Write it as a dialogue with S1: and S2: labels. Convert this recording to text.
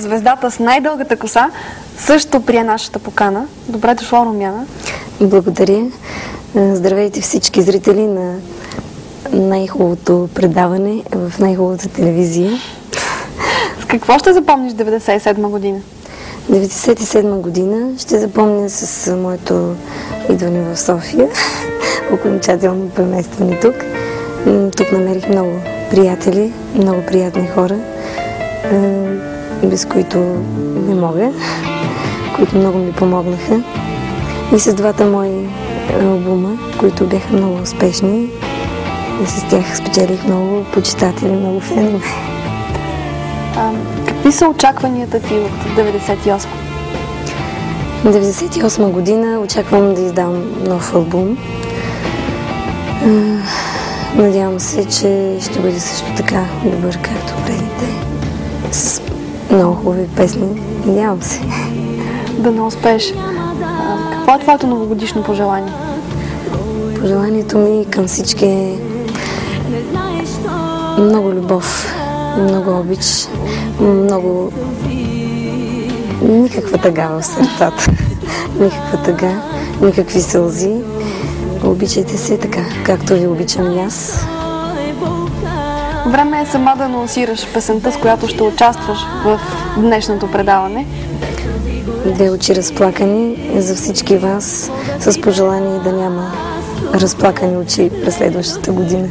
S1: звездата с най-дългата коса, също прие нашата покана. Добре дошла, Румяна.
S2: Благодаря. Здравейте всички зрители на най-хубавото предаване в най-хубавата телевизия.
S1: С какво ще запомниш 97 година?
S2: 97 година ще запомня с моето идване в София, окончателно преместване тук. Тук намерих много приятели, много приятни хора, без които не мога, които много ми помогнаха. И с двата мои албума, които бяха много успешни, и с тях спечелих много почитатели, много фенове.
S1: Какви са очакванията ти от 98?
S2: 98 година очаквам да издам нов албум. Надявам се, че ще бъде също така добър, както предните. С много хубави песни. Надявам се.
S1: Да не успееш. Какво е твоето новогодишно пожелание?
S2: Пожеланието ми към всички е много любов, много обич, много... Никаква тъга в сърцата. Никаква тъга, никакви сълзи. Обичайте се така, както ви обичам и аз.
S1: Време е сама да анонсираш песента, с която ще участваш в днешното предаване.
S2: Две очи разплакани за всички вас, с пожелание да няма разплакани очи през следващата година.